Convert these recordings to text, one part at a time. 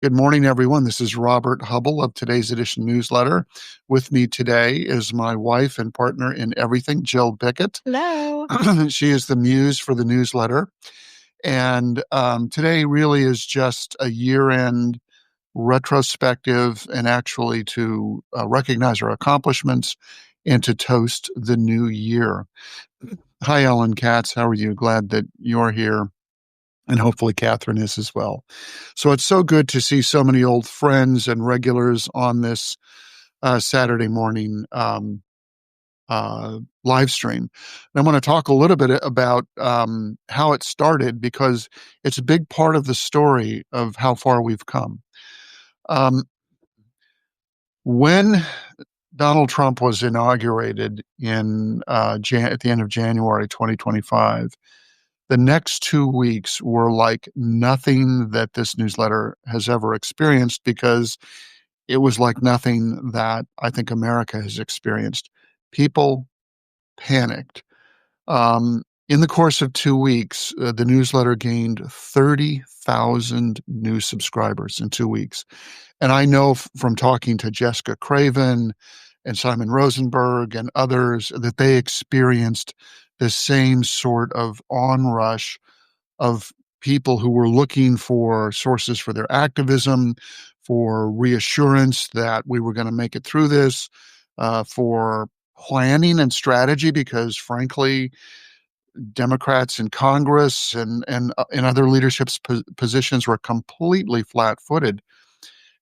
Good morning, everyone. This is Robert Hubbell of today's edition newsletter. With me today is my wife and partner in everything, Jill Bickett. Hello. She is the muse for the newsletter. And today really is just a year-end retrospective and actually to recognize our accomplishments and to toast the new year. Hi, Ellen Katz. How are you? Glad that you're here. And hopefully Catherine is as well. So it's so good to see so many old friends and regulars on this Saturday morning live stream. And I want to talk a little bit about how it started because it's a big part of the story of how far we've come. Um, when Donald Trump was inaugurated at the end of January 2025, the next 2 weeks were like nothing that this newsletter has ever experienced because it was like nothing that I think America has experienced. People panicked. In the course of 2 weeks, the newsletter gained 30,000 new subscribers in 2 weeks. And I know from talking to Jessica Craven and Simon Rosenberg and others that they experienced the same sort of onrush of people who were looking for sources for their activism, for reassurance that we were going to make it through this, for planning and strategy, because frankly, Democrats in Congress and in other leadership positions were completely flat-footed.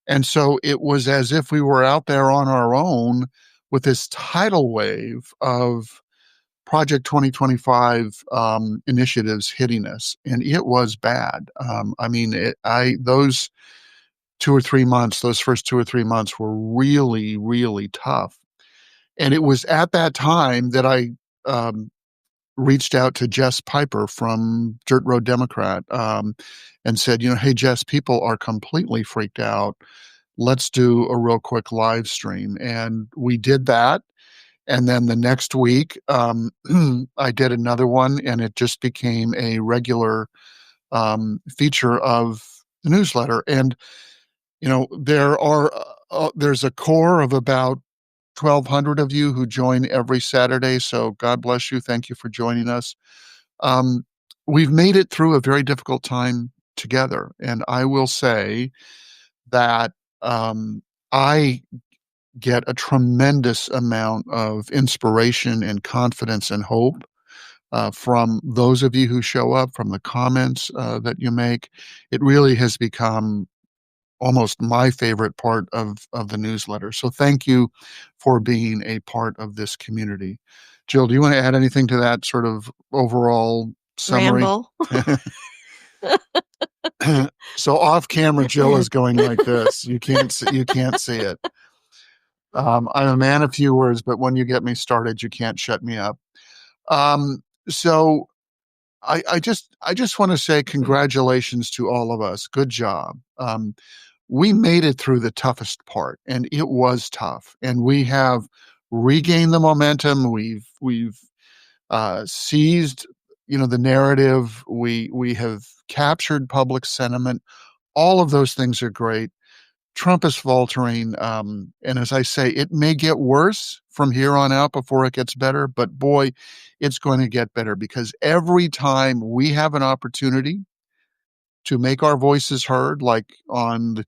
And so it was as if we were out there on our own with this tidal wave of Project 2025 initiatives hitting us, and it was bad. Those 2 or 3 months, those first 2 or 3 months were really, really tough. And it was at that time that I reached out to Jess Piper from Dirt Road Democrat and said, hey, Jess, people are completely freaked out. Let's do a real quick live stream. And we did that. And then the next week, I did another one, and it just became a regular feature of the newsletter. And there's a core of about 1,200 of you who join every Saturday. So God bless you. Thank you for joining us. We've made it through a very difficult time together, and I will say that I get a tremendous amount of inspiration and confidence and hope from those of you who show up, from the comments that you make. It really has become almost my favorite part of the newsletter. So thank you for being a part of this community. Jill, do you want to add anything to that sort of overall summary? Ramble. So off camera, Jill is going like this. You can't see it. I'm a man of few words, but when you get me started, you can't shut me up. So I just want to say congratulations to all of us. Good job. We made it through the toughest part, and it was tough. And we have regained the momentum. We've seized, the narrative. We have captured public sentiment. All of those things are great. Trump is faltering. And as I say, it may get worse from here on out before it gets better, but boy, it's going to get better because every time we have an opportunity to make our voices heard, like on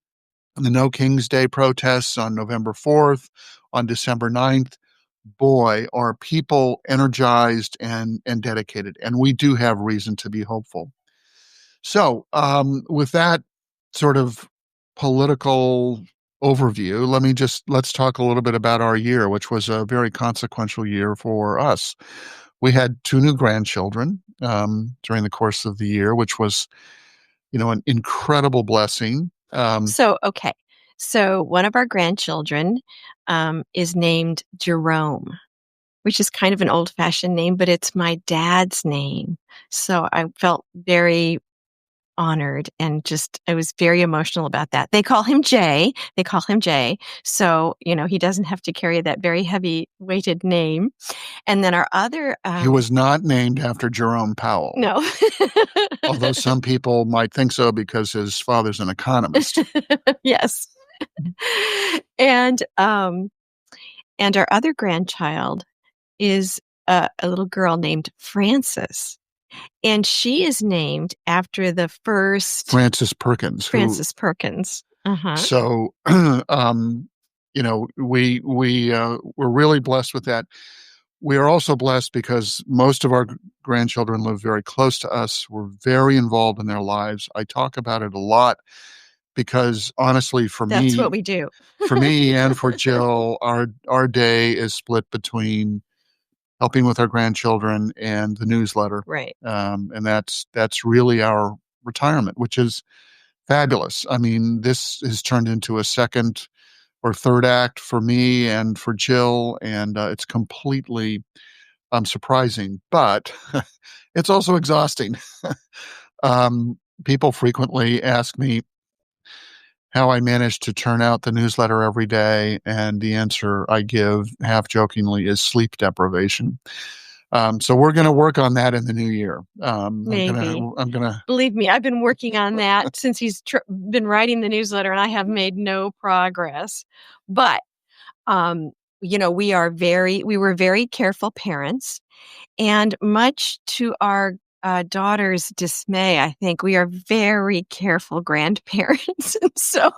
the No King's Day protests on November 4th, on December 9th, boy, are people energized and dedicated. And we do have reason to be hopeful. So, with that sort of political overview, let's talk a little bit about our year, which was a very consequential year for us. We had 2 new grandchildren during the course of the year, which was, an incredible blessing. Okay. So one of our grandchildren is named Jerome, which is kind of an old-fashioned name, but it's my dad's name. So I felt very honored and just I was very emotional about that. They call him Jay. They call him Jay. So, he doesn't have to carry that very heavy weighted name. And then our other He was not named after Jerome Powell, no. although some people might think so because his father's an economist. Yes. And our other grandchild is a little girl named Frances. And she is named after the first Frances Perkins, Frances Perkins. Uh-huh. so, we're really blessed with that. We are also blessed because most of our grandchildren live very close to us. We're very involved in their lives. I talk about it a lot because honestly, That's what we do. for me and for Jill, our day is split between helping with our grandchildren and the newsletter. Right. And that's really our retirement, which is fabulous. I mean, this has turned into a second or third act for me and for Jill, and it's completely surprising, but it's also exhausting. People frequently ask me how I manage to turn out the newsletter every day, and the answer I give, half jokingly, is sleep deprivation. So we're going to work on that in the new year. Maybe. I'm gonna. Believe me, I've been working on that since he's been writing the newsletter, and I have made no progress. But we were very careful parents, and much to our daughter's dismay, I think we are very careful grandparents. And so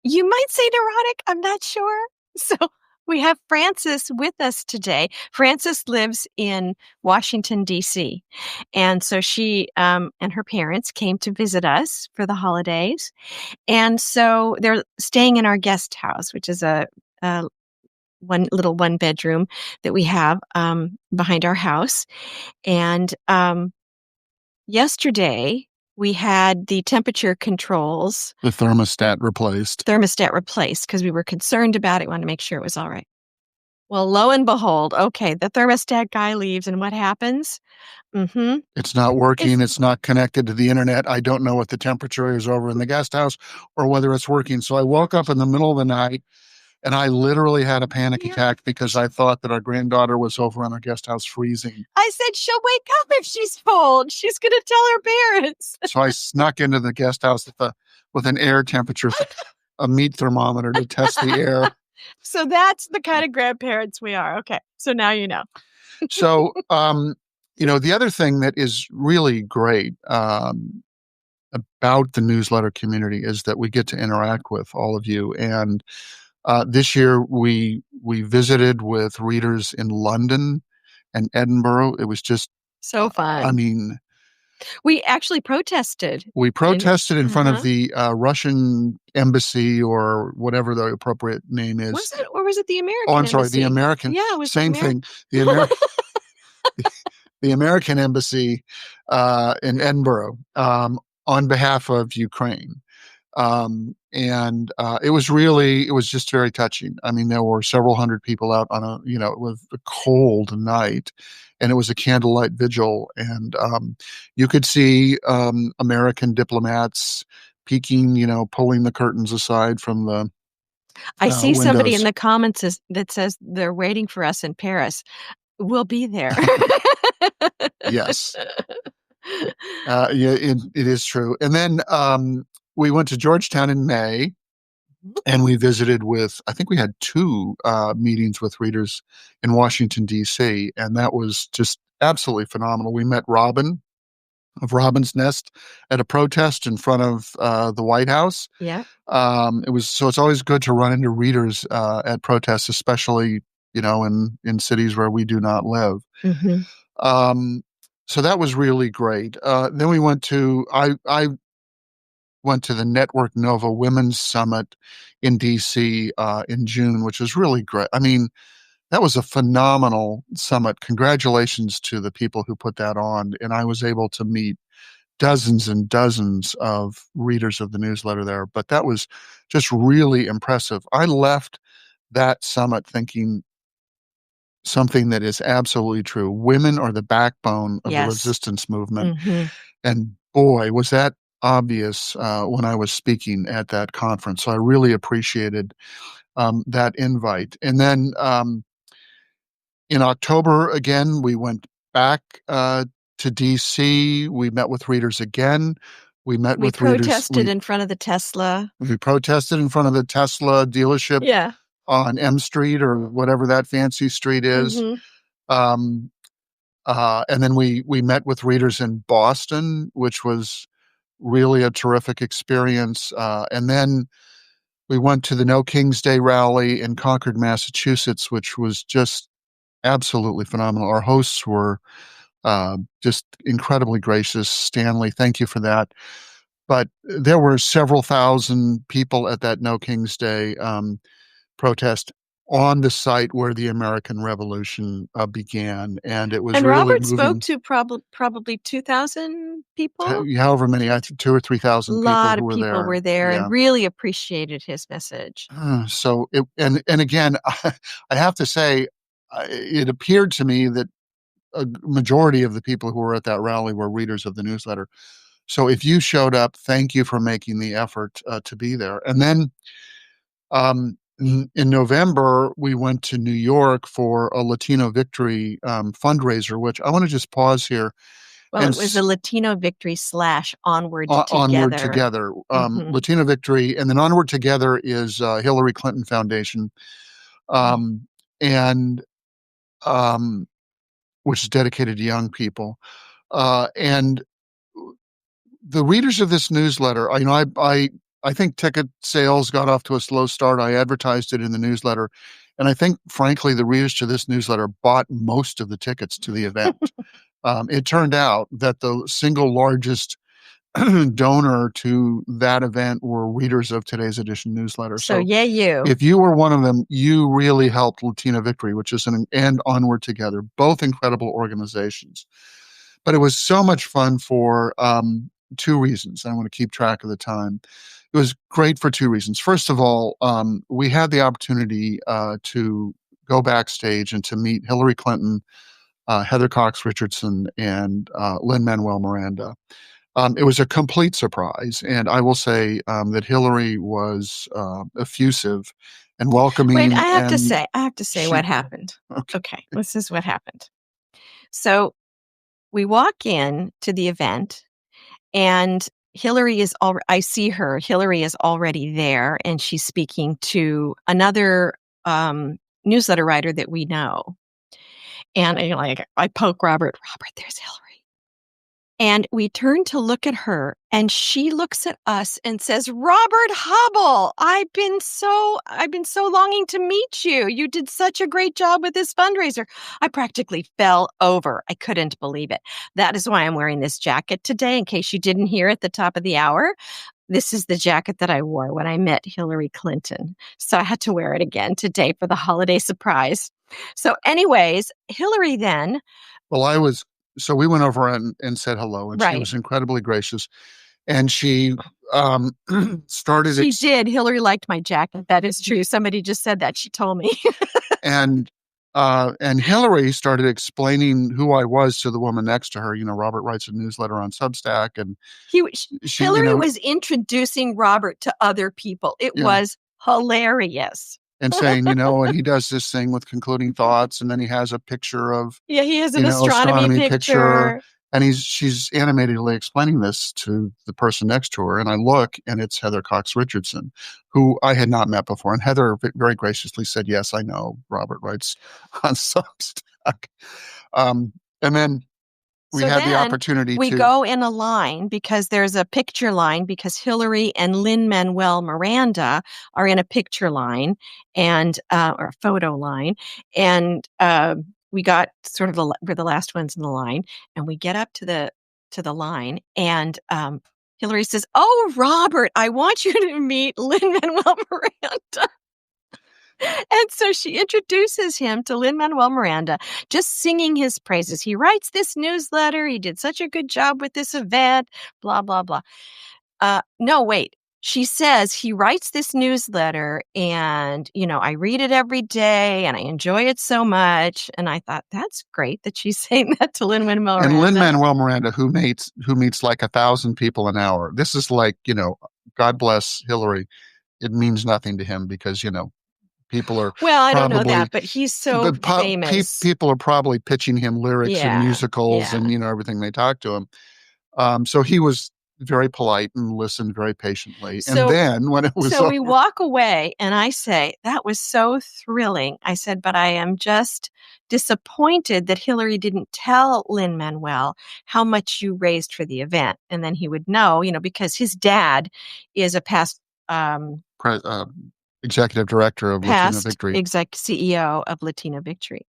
you might say neurotic, I'm not sure. So we have Frances with us today. Frances lives in Washington, D.C. And so she and her parents came to visit us for the holidays. And so they're staying in our guest house, which is a one bedroom that we have behind our house. And yesterday we had the temperature controls, The thermostat replaced because we were concerned about it, wanted to make sure it was all right. Well, lo and behold, okay, the thermostat guy leaves, and what happens? It's not working. It's not connected to the internet. I don't know what the temperature is over in the guest house or whether it's working. So I woke up in the middle of the night and I literally had a panic attack because I thought that our granddaughter was over in our guest house freezing. I said, she'll wake up if she's cold. She's going to tell her parents. So I snuck into the guest house with an air temperature, a meat thermometer to test the air. So that's the kind of grandparents we are. Okay. So now you know. So, the other thing that is really great about the newsletter community is that we get to interact with all of you. And this year we visited with readers in London and Edinburgh. It was just so fun. I mean, we actually protested. We protested in front of the Russian embassy, or whatever the appropriate name is. Was it, or was it the American? Oh, I'm sorry, embassy? the American. Yeah, it was same thing. The American embassy in Edinburgh on behalf of Ukraine. It was just very touching. I mean, there were several hundred people out on it was a cold night, and it was a candlelight vigil. And you could see American diplomats peeking, pulling the curtains aside from the I see windows. Somebody in the comments that says they're waiting for us in Paris. We'll be there. Yes. It is true. And then we went to Georgetown in May, and we visited I think we had 2 meetings with readers in Washington, D.C., and that was just absolutely phenomenal. We met Robin of Robin's Nest at a protest in front of the White House. Yeah. It's always good to run into readers at protests, especially, in cities where we do not live. Mm-hmm. So that was really great. Then we went to I went to the Network Nova Women's Summit in DC in June, which was really great. I mean, that was a phenomenal summit. Congratulations to the people who put that on. And I was able to meet dozens and dozens of readers of the newsletter there. But that was just really impressive. I left that summit thinking something that is absolutely true. Women are the backbone of the resistance movement. Mm-hmm. And Boy, was that obvious when I was speaking at that conference. So I really appreciated that invite. And then in October, again, we went back to DC. We met with readers again. We met We with readers. protested in front of the Tesla. We protested in front of the Tesla dealership Yeah. on M Street or whatever that fancy street is. Hmm. Um, and then we met with readers in Boston, which was really a terrific experience. And then we went to the No King's Day rally in Concord, Massachusetts, which was just absolutely phenomenal. Our hosts were just incredibly gracious. Stanley, thank you for that. But there were several thousand people at that No King's Day protest on the site where the American Revolution began, and it was And really Robert spoke moving. to probably 2,000 people. However many, I think 2 or 3 thousand A people lot who of were people there. were there Yeah. and really appreciated his message. So it and again, I have to say, it appeared to me that a majority of the people who were at that rally were readers of the newsletter. So if you showed up, thank you for making the effort to be there. And then in November, we went to New York for a Latino Victory fundraiser, which I want to just pause here Well, and it was a Latino victory / Onward Onward Together. Together. Hmm. Latino Victory, and then Onward Together is Hillary Clinton Foundation, um, and um, which is dedicated to young people. And the readers of this newsletter, I think ticket sales got off to a slow start. I advertised it in the newsletter, and I think, frankly, the readers to this newsletter bought most of the tickets to the event. It turned out that the single largest donor to that event were readers of today's edition newsletter. So, So yeah, you. if you were one of them, you really helped Latina Victory, which is and Onward Together, both incredible organizations. But it was so much fun for two reasons. I want to keep track of the time. It was great for two reasons. First of all, we had the opportunity to go backstage and to meet Hillary Clinton, Heather Cox Richardson, and Lin-Manuel Miranda. It was a complete surprise, and I will say that Hillary was effusive and Wait, welcoming, and I have to say she what happened. okay. Okay, this is what happened. So we walk in to the event, and I see her. Hillary is already there, and she's speaking to another newsletter writer that we know. And I poke Robert. Robert, there's Hillary. And we turn to look at her, and she looks at us and says, "Robert Hubbell, I've been so longing to meet you. You did such a great job with this fundraiser." I practically fell over. I couldn't believe it. That is why I'm wearing this jacket today, in case you didn't hear at the top of the hour. This is the jacket that I wore when I met Hillary Clinton. So I had to wear it again today for the holiday surprise. So anyways, Hillary then, Well, so we went over and said hello, and she right. was incredibly gracious, and she started She did. Hillary liked my jacket. That is true. Somebody just said that. She told me. and and Hillary started explaining who I was to the woman next to her. Robert writes a newsletter on Substack, and Hillary was introducing Robert to other people. It was hilarious. And saying, and he does this thing with concluding thoughts, and then he has a picture of, yeah, he has an astronomy picture. And she's animatedly explaining this to the person next to her. And I look, and it's Heather Cox Richardson, who I had not met before. And Heather very graciously said, "Yes, I know Robert writes on Substack." And then we had the opportunity we go in a line, because there's a picture line, because Hillary and Lin-Manuel Miranda are in a picture line and or a photo line. And we got sort of we're the last ones in the line, and we get up to the line, and Hillary says, "Oh, Robert, I want you to meet Lin-Manuel Miranda." And so she introduces him to Lin-Manuel Miranda, just singing his praises. He writes this newsletter. He did such a good job with this event, blah, blah, blah. No, wait. she says he writes this newsletter and, I read it every day and I enjoy it so much. And I thought, that's great that she's saying that to Lin-Manuel And Miranda. Lin-Manuel Miranda, who meets like 1,000 people an hour. This is like, God bless Hillary. It means nothing to him because, people are Well, I don't know probably that, but he's so famous. people are probably pitching him lyrics and Yeah, musicals yeah. and everything they talk to him. So he was very polite and listened very patiently. And So then when it was So we over, walk away and I say, that was so thrilling. I said, but I am just disappointed that Hillary didn't tell Lin-Manuel how much you raised for the event. And then he would know, because his dad is a um, uh, executive director of Latina past Victory. exec CEO of Latina Victory.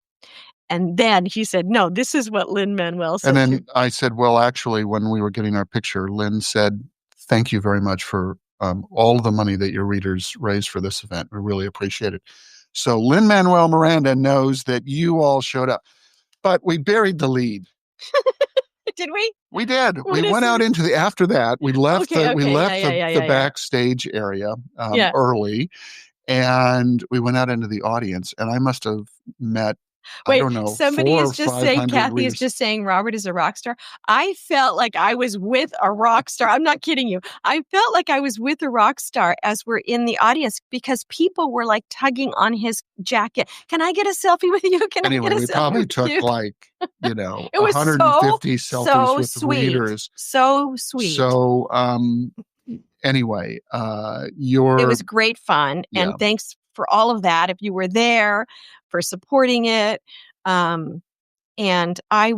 And then he said, no, this is what Lin-Manuel And said to. then I said, well, actually, when we were getting our picture, Lynn said, thank you very much for all of the money that your readers raised for this event. We really appreciate it. So Lin-Manuel Miranda knows that you all showed up, but we buried the lead. Did we? We did. We What is went out it? into the after that. We left Okay, the we okay. Yeah, left yeah, the yeah, the yeah, yeah. backstage area Yeah. early, and we went out into the audience. And I must have met, I Wait, don't know, somebody four is or just five saying, hundred Kathy is readers. just saying Robert is a rock star. I felt like I was with a rock star. I'm not kidding you. I felt like I was with a rock star as we're in the audience because people were like tugging on his jacket. Can I get a selfie with you? Can I get Anyway, a we selfie probably with took you? like It was so, 150 selfies so with the sweet. readers. So sweet. So anyway, It you're was great fun. yeah. And thanks for all of that. If you were there for supporting it. Um, And I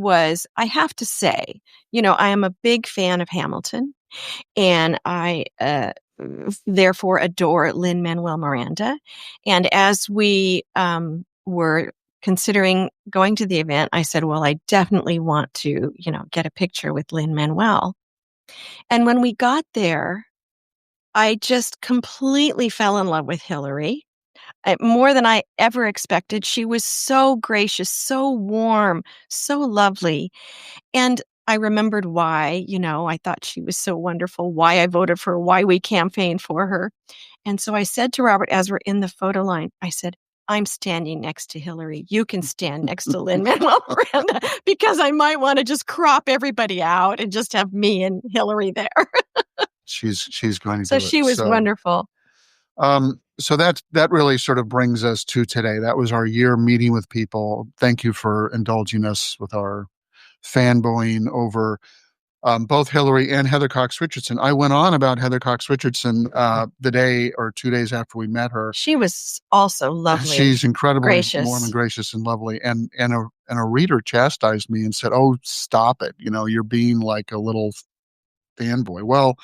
have to say, I am a big fan of Hamilton and I therefore adore Lin-Manuel Miranda. And as we were considering going to the event, I said, well, I definitely want to, get a picture with Lin-Manuel. And when we got there, I just completely fell in love with Hillary. More than I ever expected. She was so gracious, so warm, so lovely. And I remembered why, I thought she was so wonderful, why I voted for her, why we campaigned for her. And so I said to Robert, as we're in the photo line, I said, I'm standing next to Hillary. You can stand next to Lin-Manuel Miranda because I might want to just crop everybody out and just have me and Hillary there. She's going to So do it. she was wonderful. So that really sort of brings us to today. That was our year meeting with people. Thank you for indulging us with our fanboying over both Hillary and Heather Cox Richardson. I went on about Heather Cox Richardson the day or 2 days after we met her. She was also lovely, She's incredibly warm and gracious. gracious and lovely. And a reader chastised me and said, "Oh, stop it! You're being like a little fanboy." Well,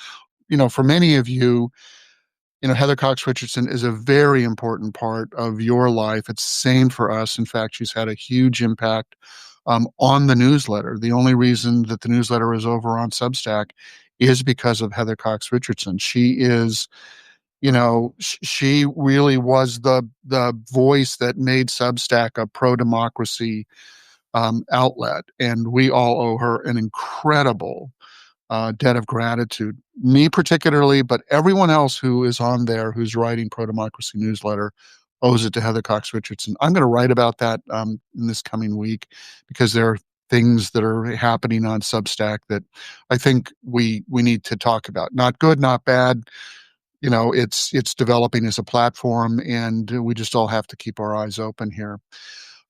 for many of you, Heather Cox Richardson is a very important part of your life. It's same for us. In fact, she's had a huge impact on the newsletter. The only reason that the newsletter is over on Substack is because of Heather Cox Richardson. She is, she really was the voice that made Substack a pro-democracy outlet, and we all owe her an incredible debt of gratitude. Me particularly, but everyone else who is on there who's writing pro democracy newsletter owes it to Heather Cox Richardson. I'm going to write about that in this coming week because there are things that are happening on Substack that I think we need to talk about. Not good, not bad. It's developing as a platform, and we just all have to keep our eyes open here.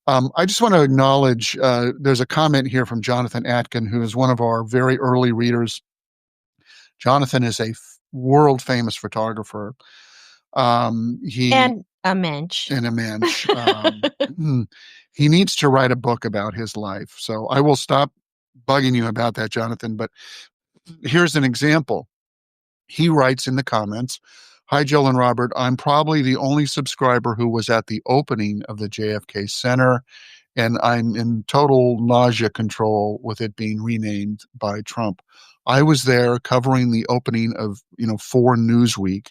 I just want to acknowledge there's a comment here from Jonathan Atkin, who is one of our very early readers. Jonathan is a world famous photographer. He And a mensch. and a mensch. He needs to write a book about his life. So I will stop bugging you about that, Jonathan. But here's an example. He writes in the comments, "Hi, Jill and Robert. I'm probably the only subscriber who was at the opening of the JFK Center, and I'm in total nausea control with it being renamed by Trump. I was there covering the opening of, for Newsweek."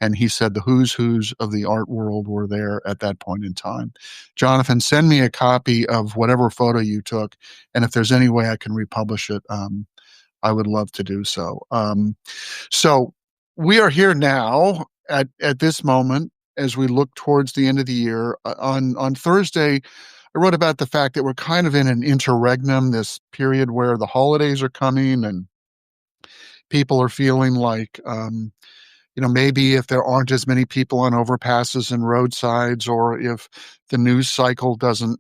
And he said the who's of the art world were there at that point in time. Jonathan, send me a copy of whatever photo you took. And if there's any way I can republish it, I would love to do so. So We are here now at this moment as we look towards the end of the year. On Thursday, I wrote about the fact that we're kind of in an interregnum, this period where the holidays are coming and people are feeling like, maybe if there aren't as many people on overpasses and roadsides, or if the news cycle doesn't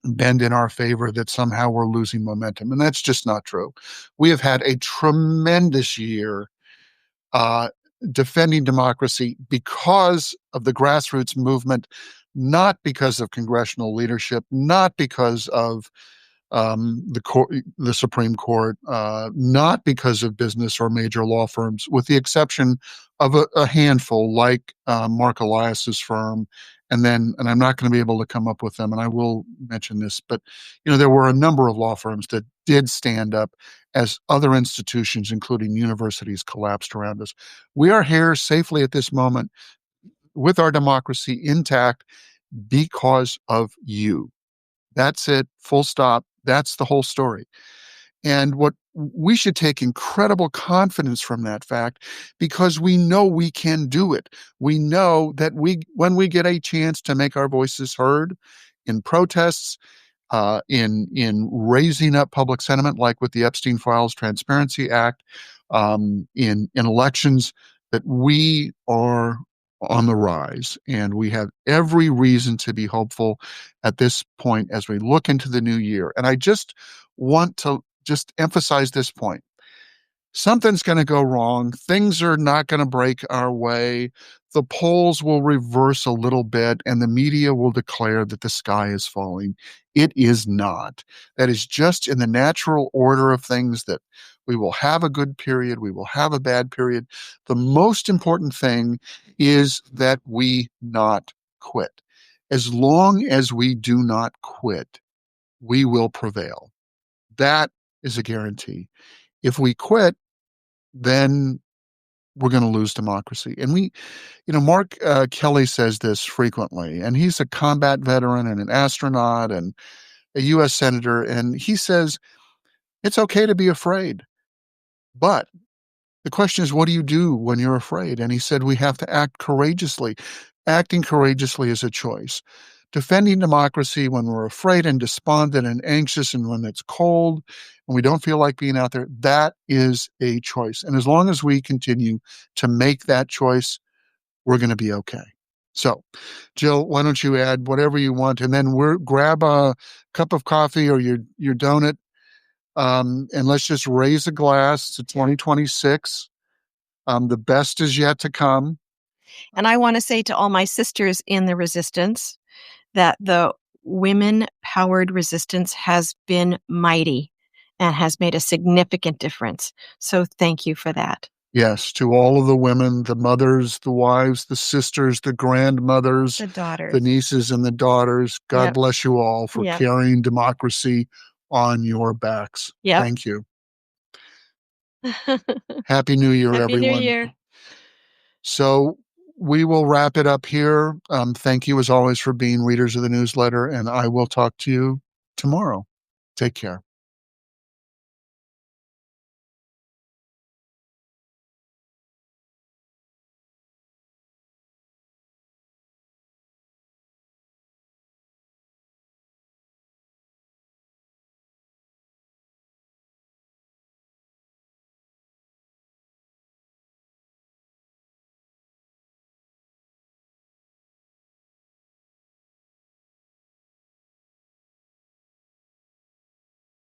bend in our favor, that somehow we're losing momentum. And that's just not true. We have had a tremendous year uh, defending democracy because of the grassroots movement, not because of congressional leadership, not because of the Supreme Court, not because of business or major law firms, with the exception of a handful like Mark Elias's firm. And I'm not going to be able to come up with them, and I will mention this, but there were a number of law firms that did stand up as other institutions, including universities, collapsed around us. We are here safely at this moment with our democracy intact because of you. That's it, full stop. That's the whole story. And what we should take incredible confidence from that fact, because we know we can do it. We know that when we get a chance to make our voices heard in protests, in raising up public sentiment, like with the Epstein Files Transparency Act, in elections, that we are on the rise, and we have every reason to be hopeful at this point as we look into the new year. And I just want to just emphasize this point. Something's going to go wrong. Things are not going to break our way. The polls will reverse a little bit, and the media will declare that the sky is falling. It is not. That is just in the natural order of things, that we will have a good period, we will have a bad period. The most important thing is that we not quit. As long as we do not quit, we will prevail. That is a guarantee. If we quit, then we're going to lose democracy. And Mark Kelly says this frequently, and he's a combat veteran and an astronaut and a U.S. senator. And he says, it's okay to be afraid. But the question is, what do you do when you're afraid? And he said, we have to act courageously. Acting courageously is a choice. Defending democracy when we're afraid and despondent and anxious, and when it's cold and we don't feel like being out there, that is a choice. And as long as we continue to make that choice, we're going to be okay. So, Jill, why don't you add whatever you want, and then grab a cup of coffee or your donut, and let's just raise a glass to 2026. The best is yet to come. And I want to say to all my sisters in the resistance that the women-powered resistance has been mighty and has made a significant difference. So thank you for that. Yes, to all of the women, the mothers, the wives, the sisters, the grandmothers, The daughters, the nieces and the daughters. God Yep. bless you all for Yep. carrying democracy on your backs. Yep. Thank you. Happy New Year, Happy everyone. New Year. So we will wrap it up here. Thank you, as always, for being readers of the newsletter, and I will talk to you tomorrow. Take care.